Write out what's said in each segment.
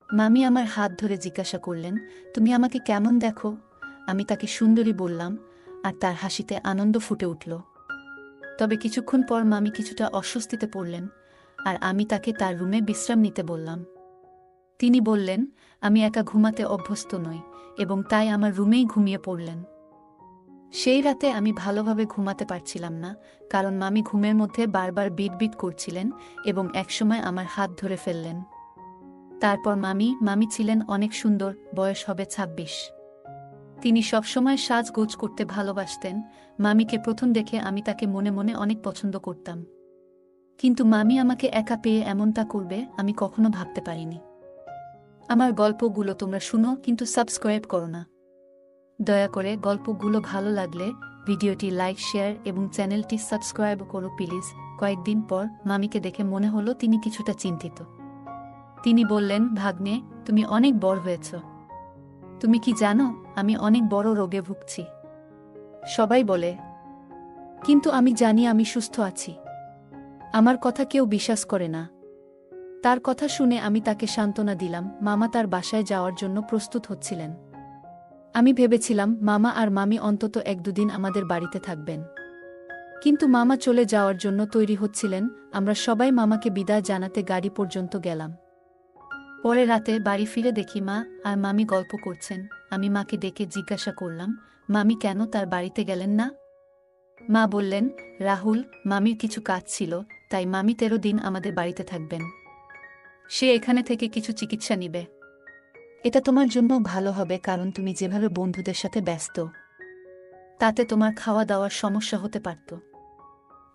মামি আমার হাত ধরে জিজ্ঞাসা করলেন, তুমি আমাকে কেমন দেখো? আমি তাকে সুন্দরী বললাম, আর তার হাসিতে আনন্দ ফুটে উঠল। তবে কিছুক্ষণ পর মামি কিছুটা অস্বস্তিতে পড়লেন, আর আমি তাকে তার রুমে বিশ্রাম নিতে বললাম। তিনি বললেন, আমি একা ঘুমাতে অভ্যস্ত নই, এবং তাই আমার রুমেই ঘুমিয়ে পড়লেন। সেই রাতে আমি ভালোভাবে ঘুমাতে পারছিলাম না, কারণ মামি ঘুমের মধ্যে বারবার বিট করছিলেন এবং একসময় আমার হাত ধরে ফেললেন। তারপর মামি ছিলেন অনেক সুন্দর, বয়স হবে ২৬। তিনি সবসময় সাজগোজ করতে ভালোবাসতেন। মামিকে প্রথম দেখে আমি তাকে মনে মনে অনেক পছন্দ করতাম, কিন্তু মামি আমাকে একা পেয়ে এমনটা করবে আমি কখনো ভাবতে পারিনি। আমার গল্পগুলো তোমরা শুনো, কিন্তু সাবস্ক্রাইব করো না। দয়া করে গল্পগুলো ভালো লাগলে ভিডিওটি লাইক, শেয়ার এবং চ্যানেলটি সাবস্ক্রাইব করো প্লিজ। কয়েকদিন পর মামিকে দেখে মনে হলো তিনি কিছুটা চিন্তিত। তিনি বললেন, ভাগ্নে, তুমি অনেক বড় হয়েছ। তুমি কি জানো, আমি অনেক বড় রোগে ভুগছি। সবাই বলে, কিন্তু আমি জানি আমি সুস্থ আছি। আমার কথা কেউ বিশ্বাস করে না। তার কথা শুনে আমি তাকে সান্ত্বনা দিলাম। মামা তার বাসায় যাওয়ার জন্য প্রস্তুত হচ্ছিলেন। আমি ভেবেছিলাম মামা আর মামি অন্তত ১-২ দিন আমাদের বাড়িতে থাকবেন, কিন্তু মামা চলে যাওয়ার জন্য তৈরি হচ্ছিলেন। আমরা সবাই মামাকে বিদায় জানাতে গাড়ি পর্যন্ত গেলাম। পরে রাতে বাড়ি ফিরে দেখি মা আর মামি গল্প করছেন। আমি মাকে ডেকে জিজ্ঞাসা করলাম, মামি কেন তার বাড়িতে গেলেন না? মা বললেন, রাহুল, মামির কিছু কাজ ছিল, তাই মামি ১৩ দিন আমাদের বাড়িতে থাকবেন। সে এখানে থেকে কিছু চিকিৎসা নিবে। এটা তোমার জন্য ভালো হবে, কারণ তুমি যেভাবে বন্ধুদের সাথে ব্যস্ত, তাতে তোমার খাওয়া দাওয়ার সমস্যা হতে পারত।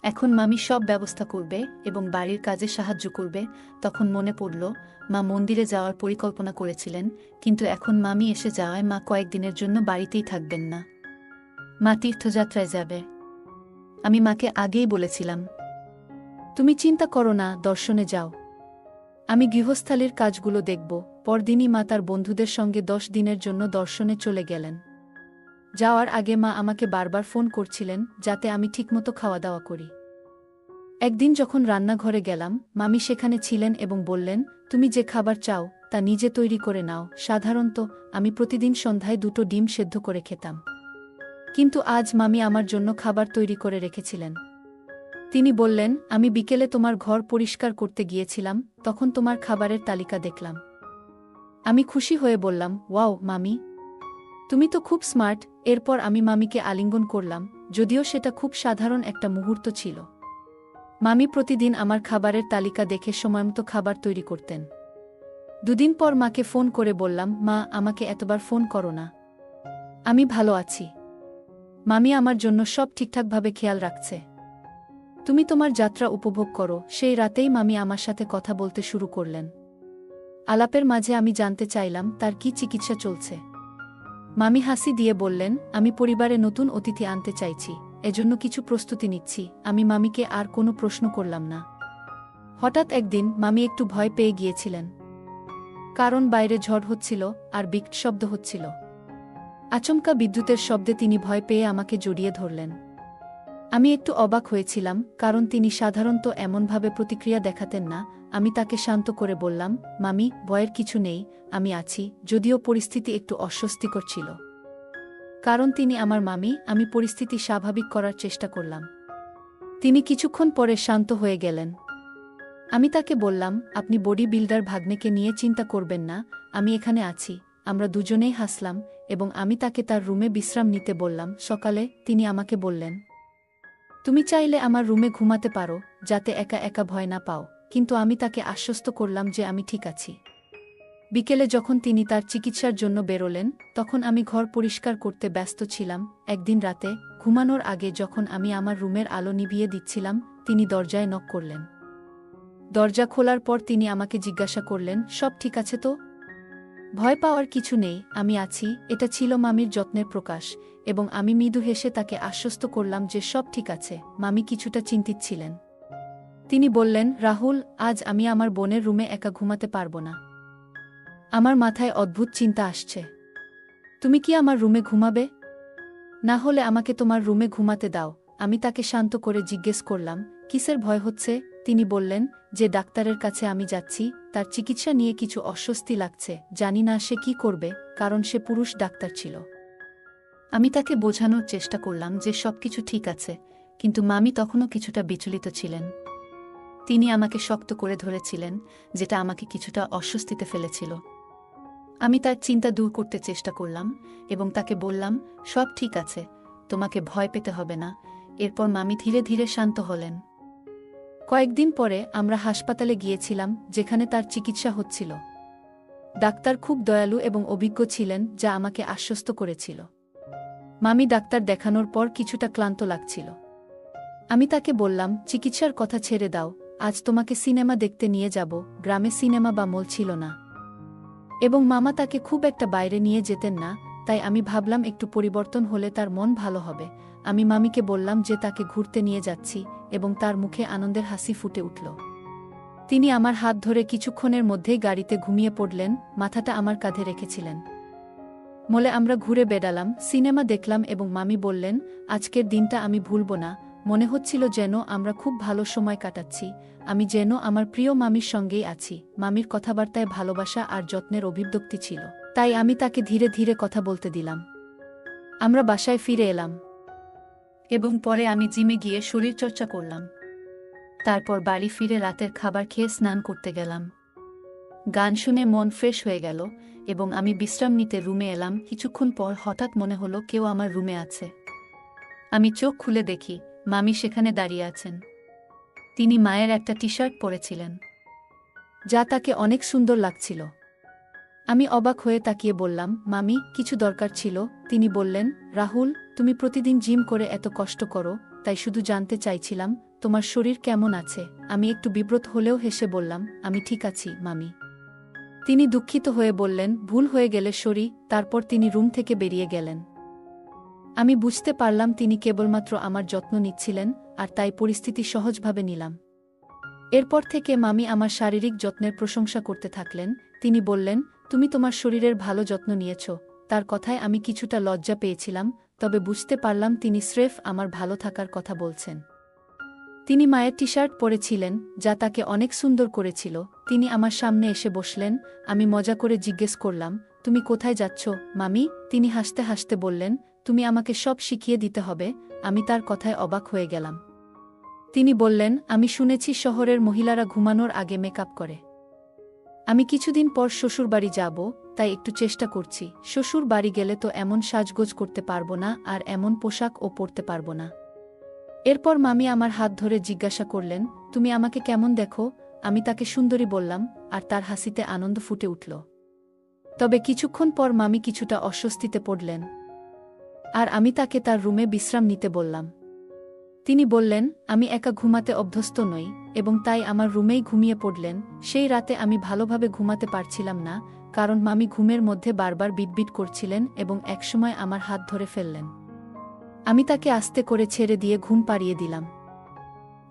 এখন মামি সব ব্যবস্থা করবে এবং বাড়ির কাজে সাহায্য করবে। তখন মনে পড়ল, মা মন্দিরে যাওয়ার পরিকল্পনা করেছিলেন, কিন্তু এখন মামি এসে যাওয়ায় মা কয়েকদিনের জন্য বাড়িতেই থাকবেন না। মা তীর্থযাত্রায় যাবে। আমি মাকে আগেই বলেছিলাম, তুমি চিন্তা করো না, দর্শনে যাও, আমি গৃহস্থালির কাজগুলো দেখব। পরদিনই মা তার বন্ধুদের সঙ্গে ১০ দিনের জন্য দর্শনে চলে গেলেন। যাওয়ার আগে মা আমাকে বারবার ফোন করছিলেন যাতে আমি ঠিকমতো খাওয়া দাওয়া করি। একদিন যখন রান্নাঘরে গেলাম, মামি সেখানে ছিলেন এবং বললেন, তুমি যে খাবার চাও তা নিজে তৈরি করে নাও। সাধারণত আমি প্রতিদিন সন্ধ্যায় ২টো ডিম সেদ্ধ করে খেতাম, কিন্তু আজ মামি আমার জন্য খাবার তৈরি করে রেখেছিলেন। তিনি বললেন, আমি বিকেলে তোমার ঘর পরিষ্কার করতে গিয়েছিলাম, তখন তোমার খাবারের তালিকা দেখলাম। আমি খুশি হয়ে বললাম, ওয়াও মামি, তুমি তো খুব স্মার্ট। এরপর আমি মামিকে আলিঙ্গন করলাম, যদিও সেটা খুব সাধারণ একটা মুহূর্ত ছিল। মামি প্রতিদিন আমার খাবারের তালিকা দেখে সময়মতো খাবার তৈরি করতেন। ২ দিন পর মাকে ফোন করে বললাম, মা, আমাকে এতবার ফোন করো না, আমি ভালো আছি। মামি আমার জন্য সব ঠিকঠাকভাবে খেয়াল রাখছে। তুমি তোমার যাত্রা উপভোগ করো। সেই রাতেই মামি আমার সাথে কথা বলতে শুরু করলেন। আলাপের মাঝে আমি জানতে চাইলাম তার কি চিকিৎসা চলছে। মামি হাসি দিয়ে বললেন, আমি পরিবারে নতুন অতিথি আনতে চাইছি, এজন্য কিছু প্রস্তুতি নিচ্ছি। আমি মামিকে আর কোনো প্রশ্ন করলাম না। হঠাৎ একদিন মামি একটু ভয় পেয়ে গিয়েছিলেন, কারণ বাইরে ঝড় হচ্ছিল আর বিকট শব্দ হচ্ছিল। আচমকা বিদ্যুতের শব্দে তিনি ভয় পেয়ে আমাকে জড়িয়ে ধরলেন। আমি একটু অবাক হয়েছিলাম, কারণ তিনি সাধারণত এমনভাবে প্রতিক্রিয়া দেখাতেন না। আমি তাকে শান্ত করে বললাম, মামি, ভয়ের কিছু নেই, আমি আছি। যদিও পরিস্থিতি একটু অস্বস্তিকর ছিল, কারণ তিনি আমার মামি। আমি পরিস্থিতি স্বাভাবিক করার চেষ্টা করলাম। তিনি কিছুক্ষণ পরে শান্ত হয়ে গেলেন। আমি তাকে বললাম, আপনি বডি বিল্ডার ভাগ্নেকে নিয়ে চিন্তা করবেন না, আমি এখানে আছি। আমরা দুজনেই হাসলাম এবং আমি তাকে তার রুমে বিশ্রাম নিতে বললাম। সকালে তিনি আমাকে বললেন, তুমি চাইলে আমার রুমে ঘুমাতে পারো, যাতে একা একা ভয় না পাও। কিন্তু আমি তাকে আশ্বস্ত করলাম যে আমি ঠিক আছি। বিকেলে যখন তিনি তার চিকিৎসার জন্য বেরোলেন, তখন আমি ঘর পরিষ্কার করতে ব্যস্ত ছিলাম। একদিন রাতে ঘুমানোর আগে যখন আমি আমার রুমের আলো নিভিয়ে দিচ্ছিলাম, তিনি দরজায় নক করলেন। দরজা খোলার পর তিনি আমাকে জিজ্ঞাসা করলেন, সব ঠিক আছে তো? ভয় পাওয়ার কিছু নেই, আমি আছি। এটা ছিল মামির যত্নের প্রকাশ, এবং আমি মৃদু হেসে তাকে আশ্বস্ত করলাম যে সব ঠিক আছে। মামি কিছুটা চিন্তিত ছিলেন। তিনি বললেন, রাহুল, আজ আমি আমার বোনের রুমে একা ঘুমাতে পারবো না। আমার মাথায় অদ্ভুত চিন্তা আসছে। তুমি কি আমার রুমে ঘুমাবে? না হলে আমাকে তোমার রুমে ঘুমাতে দাও। আমি তাকে শান্ত করে জিজ্ঞেস করলাম, কিসের ভয় হচ্ছে? তিনি বললেন যে ডাক্তারের কাছে আমি যাচ্ছি তার চিকিৎসা নিয়ে কিছু অস্বস্তি লাগছে, জানি না সে কি করবে, কারণ সে পুরুষ ডাক্তার ছিল। আমি তাকে বোঝানোর চেষ্টা করলাম যে সবকিছু ঠিক আছে, কিন্তু মামি তখনও কিছুটা বিচলিত ছিলেন। তিনি আমাকে শক্ত করে ধরেছিলেন, যেটা আমাকে কিছুটা অস্বস্তিতে ফেলেছিল। আমি তার চিন্তা দূর করতে চেষ্টা করলাম এবং তাকে বললাম, সব ঠিক আছে, তোমাকে ভয় পেতে হবে না। এরপর মামি ধীরে ধীরে শান্ত হলেন। কয়েকদিন পরে আমরা হাসপাতালে গিয়েছিলাম, যেখানে তার চিকিৎসা হচ্ছিল। ডাক্তার খুব দয়ালু এবং অভিজ্ঞ ছিলেন, যা আমাকে আশ্বস্ত করেছিল। মামি ডাক্তার দেখানোর পর কিছুটা ক্লান্ত লাগছিল। আমি তাকে বললাম, চিকিৎসার কথা ছেড়ে দাও, আজ তোমাকে সিনেমা দেখতে নিয়ে যাব। গ্রামে সিনেমা বা মল ছিল না, এবং মামা তাকে খুব একটা বাইরে নিয়ে যেতেন না, তাই আমি ভাবলাম একটু পরিবর্তন হলে তার মন ভালো হবে। আমি মামিকে বললাম যে তাকে ঘুরতে নিয়ে যাচ্ছি, এবং তার মুখে আনন্দের হাসি ফুটে উঠল। তিনি আমার হাত ধরে কিছুক্ষণের মধ্যেই গাড়িতে ঘুমিয়ে পড়লেন, মাথাটা আমার কাঁধে রেখেছিলেন। মলে আমরা ঘুরে বেড়ালাম, সিনেমা দেখলাম এবং মামি বললেন, আজকের দিনটা আমি ভুলব না। মনে হচ্ছিল যেন আমরা খুব ভালো সময় কাটাচ্ছি, আমি যেন আমার প্রিয় মামির সঙ্গেই আছি। মামির কথাবার্তায় ভালোবাসা আর যত্নের অভিব্যক্তি ছিল, তাই আমি তাকে ধীরে ধীরে কথা বলতে দিলাম। আমরা বাসায় ফিরে এলাম এবং পরে আমি জিমে গিয়ে শরীরচর্চা করলাম। তারপর বাড়ি ফিরে রাতের খাবার খেয়ে স্নান করতে গেলাম। গান শুনে মন ফ্রেশ হয়ে গেল এবং আমি বিশ্রাম নিতে রুমে এলাম। কিছুক্ষণ পর হঠাৎ মনে হলো কেউ আমার রুমে আছে। আমি চোখ খুলে দেখি মামি সেখানে দাঁড়িয়ে আছেন। তিনি মায়ের একটা টি শার্ট পরেছিলেন, যা তাকে অনেক সুন্দর লাগছিল। আমি অবাক হয়ে তাকিয়ে বললাম, মামি, কিছু দরকার ছিল? তিনি বললেন, রাহুল, তুমি প্রতিদিন জিম করে এত কষ্ট করো, তাই শুধু জানতে চাইছিলাম তোমার শরীর কেমন আছে। আমি একটু বিব্রত হলেও হেসে বললাম, আমি ঠিক আছি, মামি। তিনি দুঃখিত হয়ে বললেন, ভুল হয়ে গেলে সরি। তারপর তিনি রুম থেকে বেরিয়ে গেলেন। আমি বুঝতে পারলাম তিনি কেবলমাত্র আমার যত্ন নিচ্ছিলেন, আর তাই পরিস্থিতি সহজভাবে নিলাম। এরপর থেকে মামি আমার শারীরিক যত্নের প্রশংসা করতে থাকলেন। তিনি বললেন, তুমি তোমার শরীরের ভালো যত্ন নিয়েছ। তার কথায় আমি কিছুটা লজ্জা পেয়েছিলাম, তবে বুঝতে পারলাম তিনি স্রেফ আমার ভালো থাকার কথা বলছেন। তিনি মায়ের টি শার্ট পরেছিলেন, যা তাকে অনেক সুন্দর করেছিল। তিনি আমার সামনে এসে বসলেন। আমি মজা করে জিজ্ঞেস করলাম, তুমি কোথায় যাচ্ছ, মামি? তিনি হাসতে হাসতে বললেন, তুমি আমাকে সব শিখিয়ে দিতে হবে। আমি তার কথায় অবাক হয়ে গেলাম। তিনি বললেন, আমি শুনেছি শহরের মহিলারা ঘুমানোর আগে মেকআপ করে। আমি কিছুদিন পর শ্বশুরবাড়ি যাব, তাই একটু চেষ্টা করছি। শ্বশুর বাড়ি গেলে তো এমন সাজগোজ করতে পারবো না, আর এমন পোশাকও পরতে পারবো না। এরপর মামি আমার হাত ধরে জিজ্ঞাসা করলেন, তুমি আমাকে কেমন দেখো? আমি তাকে সুন্দরী বললাম, আর তার হাসিতে আনন্দ ফুটে উঠল। তবে কিছুক্ষণ পর মামি কিছুটা অস্বস্তিতে পড়লেন, আর আমি তাকে তার রুমে বিশ্রাম নিতে বললাম। তিনি বললেন, আমি একা ঘুমাতে অভ্যস্ত নই, এবং তাই আমার রুমেই ঘুমিয়ে পড়লেন। সেই রাতে আমি ভালোভাবে ঘুমাতে পারছিলাম না, কারণ মামি ঘুমের মধ্যে বারবার বিটবিট করছিলেন এবং একসময় আমার হাত ধরে ফেললেন। আমি তাকে আস্তে করে ছেড়ে দিয়ে ঘুম পাড়িয়ে দিলাম।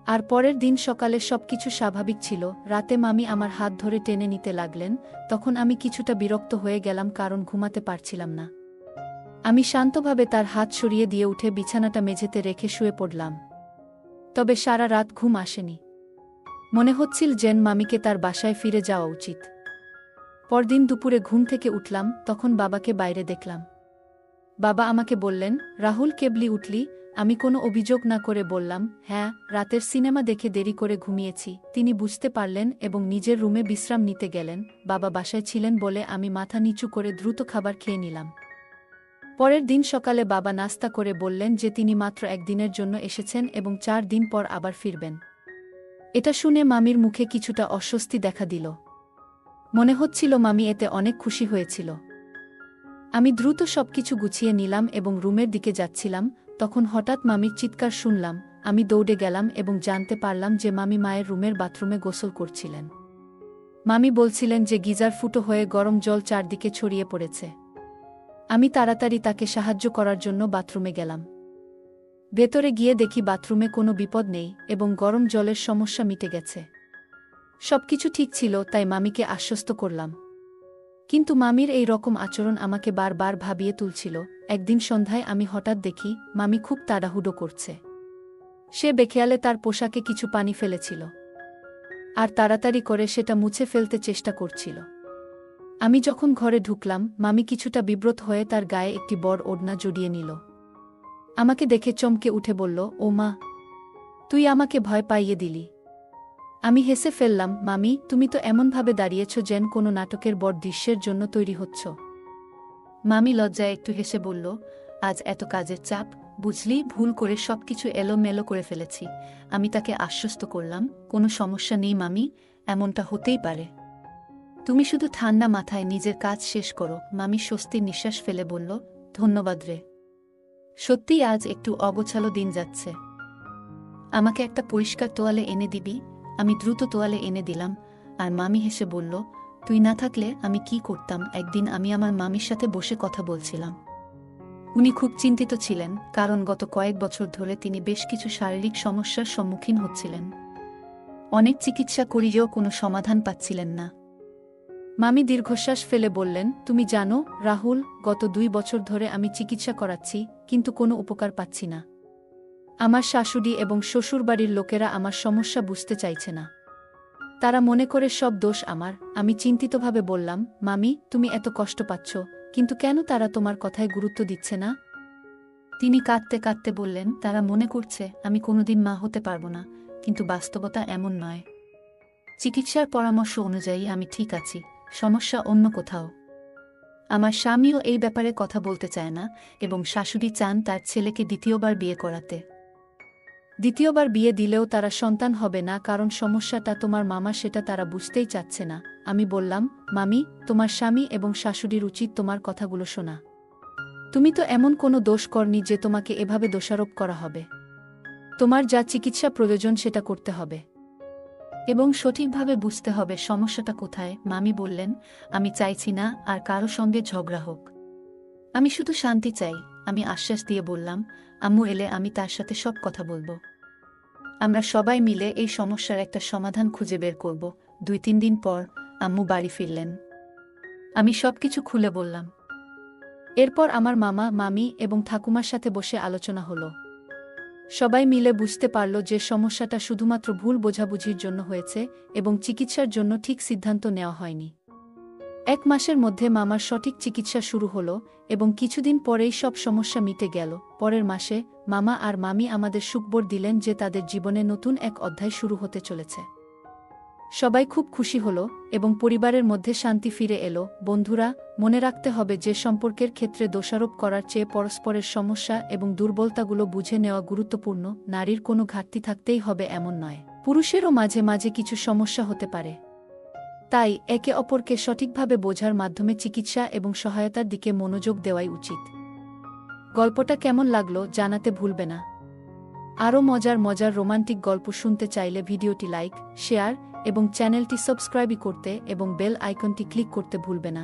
আর পরের দিন সকালে সবকিছু স্বাভাবিক ছিল। রাতে মামি আমার হাত ধরে টেনে নিতে লাগলেন, তখন আমি কিছুটা বিরক্ত হয়ে গেলাম, কারণ ঘুমাতে পারছিলাম না। আমি শান্তভাবে তার হাত সরিয়ে দিয়ে উঠে বিছানাটা মেঝেতে রেখে শুয়ে পড়লাম। তবে সারা রাত ঘুম আসেনি। মনে হচ্ছিল যেন মামিকে তার বাসায় ফিরে যাওয়া উচিত। পরদিন দুপুরে ঘুম থেকে উঠলাম, তখন বাবাকে বাইরে দেখলাম। বাবা আমাকে বললেন, রাহুল, কেবলি উঠলি? আমি কোনো অভিযোগ না করে বললাম, হ্যাঁ, রাতের সিনেমা দেখে দেরি করে ঘুমিয়েছি। তিনি বুঝতে পারলেন এবং নিজের রুমে বিশ্রাম নিতে গেলেন। বাবা বাসায় ছিলেন বলে আমি মাথা নিচু করে দ্রুত খাবার খেয়ে নিলাম। পরের দিন সকালে বাবা নাস্তা করে বললেন যে তিনি মাত্র একদিনের জন্য এসেছেন এবং 4 দিন পর আবার ফিরবেন। এটা শুনে মামির মুখে কিছুটা অস্বস্তি দেখা দিল। মনে হচ্ছিল মামি এতে অনেক খুশি হয়েছিল। আমি দ্রুত সবকিছু গুছিয়ে নিলাম এবং রুমের দিকে যাচ্ছিলাম, তখন হঠাৎ মামির চিৎকার শুনলাম। আমি দৌড়ে গেলাম এবং জানতে পারলাম যে মামি মায়ের রুমের বাথরুমে গোসল করছিলেন। মামি বলছিলেন যে গিজার ফুটো হয়ে গরম জল চারদিকে ছড়িয়ে পড়েছে। আমি তাড়াতাড়ি তাকে সাহায্য করার জন্য বাথরুমে গেলাম। ভেতরে গিয়ে দেখি বাথরুমে কোনো বিপদ নেই এবং গরম জলের সমস্যা মিটে গেছে। সবকিছু ঠিক ছিল, তাই মামিকে আশ্বস্ত করলাম। কিন্তু মামির এই রকম আচরণ আমাকে বারবার ভাবিয়ে তুলছিল। একদিন সন্ধ্যায় আমি হঠাৎ দেখি মামি খুব তাড়াহুড়ো করছে। সে বেখেয়ালে তার পোশাকে কিছু পানি ফেলেছিল। আর তাড়াতাড়ি করে সেটা মুছে ফেলতে চেষ্টা করছিল। আমি যখন ঘরে ঢুকলাম, মামি কিছুটা বিব্রত হয়ে তার গায়ে একটি বড় ওড়না জড়িয়ে নিল। আমাকে দেখে চমকে উঠে বলল, ও মা, তুই আমাকে ভয় পাইয়ে দিলি। আমি হেসে ফেললাম, মামি, তুমি তো এমনভাবে দাঁড়িয়েছ যেন কোনো নাটকের বড় দৃশ্যের জন্য তৈরি হচ্ছ। মামি লজ্জায় একটু হেসে বলল, আজ এত কাজের চাপ, বুঝলি, ভুল করে সবকিছু এলোমেলো করে ফেলেছি। আমি তাকে আশ্বস্ত করলাম, কোনো সমস্যা নেই মামি, এমনটা হতেই পারে। তুমি শুধু ঠান্ডা মাথায় নিজের কাজ শেষ করো। মামি স্বস্তির নিঃশ্বাস ফেলে বলল, ধন্যবাদ রে। সত্যিই আজ একটু অগোছালো দিন যাচ্ছে। আমাকে একটা পরিষ্কার তোয়ালে এনে দিবি? আমি দ্রুত তোয়ালে এনে দিলাম, আর মামি হেসে বলল, তুই না থাকলে আমি কি করতাম? একদিন আমি আমার মামির সাথে বসে কথা বলছিলাম। উনি খুব চিন্তিত ছিলেন, কারণ গত কয়েক বছর ধরে তিনি বেশ কিছু শারীরিক সমস্যার সম্মুখীন হচ্ছিলেন। অনেক চিকিৎসা করিয়েও কোনো সমাধান পাচ্ছিলেন না। মামি দীর্ঘশ্বাস ফেলে বললেন, তুমি জানো রাহুল, গত 2 বছর ধরে আমি চিকিৎসা করাচ্ছি, কিন্তু কোনো উপকার পাচ্ছি না। আমার শাশুড়ি এবং শ্বশুরবাড়ির লোকেরা আমার সমস্যা বুঝতে চাইছে না। তারা মনে করে সব দোষ আমার। আমি চিন্তিতভাবে বললাম, মামি, তুমি এত কষ্ট পাচ্ছ, কিন্তু কেন তারা তোমার কথায় গুরুত্ব দিচ্ছে না? তিনি কাঁদতে কাঁদতে বললেন, তারা মনে করছে আমি কোনোদিন মা হতে পারবো না, কিন্তু বাস্তবতা এমন নয়। চিকিৎসার পরামর্শ অনুযায়ী আমি ঠিক আছি, সমস্যা অন্য কোথাও। আমার স্বামীও এই ব্যাপারে কথা বলতে চায় না, এবং শাশুড়ি চান তার ছেলেকে দ্বিতীয়বার বিয়ে করাতে। দ্বিতীয়বার বিয়ে দিলেও তারা সন্তান হবে না, কারণ সমস্যাটা তোমার মামা, সেটা তারা বুঝতেই চাচ্ছে না। আমি বললাম, মামি, তোমার স্বামী এবং শাশুড়ির উচিত তোমার কথাগুলো শোনা। তুমি তো এমন কোনো দোষ করনি যে তোমাকে এভাবে দোষারোপ করা হবে। তোমার যা চিকিৎসা প্রয়োজন সেটা করতে হবে, এবং সঠিকভাবে বুঝতে হবে সমস্যাটা কোথায়। মামি বললেন, আমি চাইছি না আর কারো সঙ্গে ঝগড়া হোক। আমি শুধু শান্তি চাই। আমি আশ্বাস দিয়ে বললাম, আম্মু এলে আমি তার সাথে সব কথা বলবো। আমরা সবাই মিলে এই সমস্যার একটা সমাধান খুঁজে বের করব। 2-3 দিন পর আম্মু বাড়ি ফিরলেন। আমি সবকিছু খুলে বললাম। এরপর আমার মামা, মামি এবং ঠাকুমার সাথে বসে আলোচনা হলো। সবাই মিলে বুঝতে পারল যে সমস্যাটা শুধুমাত্র ভুল বোঝাবুঝির জন্য হয়েছে, এবং চিকিৎসার জন্য ঠিক সিদ্ধান্ত নেওয়া হয়নি। 1 মাসের মধ্যে মামার সঠিক চিকিৎসা শুরু হলো, এবং কিছুদিন পরেই সব সমস্যা মিটে গেল। পরের মাসে মামা আর মামি আমাদের সুখবর দিলেন যে তাদের জীবনে নতুন এক অধ্যায় শুরু হতে চলেছে। সবাই খুব খুশি হল, এবং পরিবারের মধ্যে শান্তি ফিরে এলো। বন্ধুরা, মনে রাখতে হবে যে সম্পর্কের ক্ষেত্রে দোষারোপ করার চেয়ে পরস্পরের সমস্যা এবং দুর্বলতাগুলো বুঝে নেওয়া গুরুত্বপূর্ণ। নারীর কোনো ঘাটতি থাকতেই হবে এমন নয়, পুরুষেরও মাঝে মাঝে কিছু সমস্যা হতে পারে। তাই একে অপরকে সঠিকভাবে বোঝার মাধ্যমে চিকিৎসা এবং সহায়তার দিকে মনোযোগ দেওয়াই উচিত। গল্পটা কেমন লাগলো জানাতে ভুলবে না। আরও মজার মজার রোমান্টিক গল্প শুনতে চাইলে ভিডিওটি লাইক, শেয়ার এবং চ্যানেলটি সাবস্ক্রাইব করতে এবং বেল আইকনটি ক্লিক করতে ভুলবে না।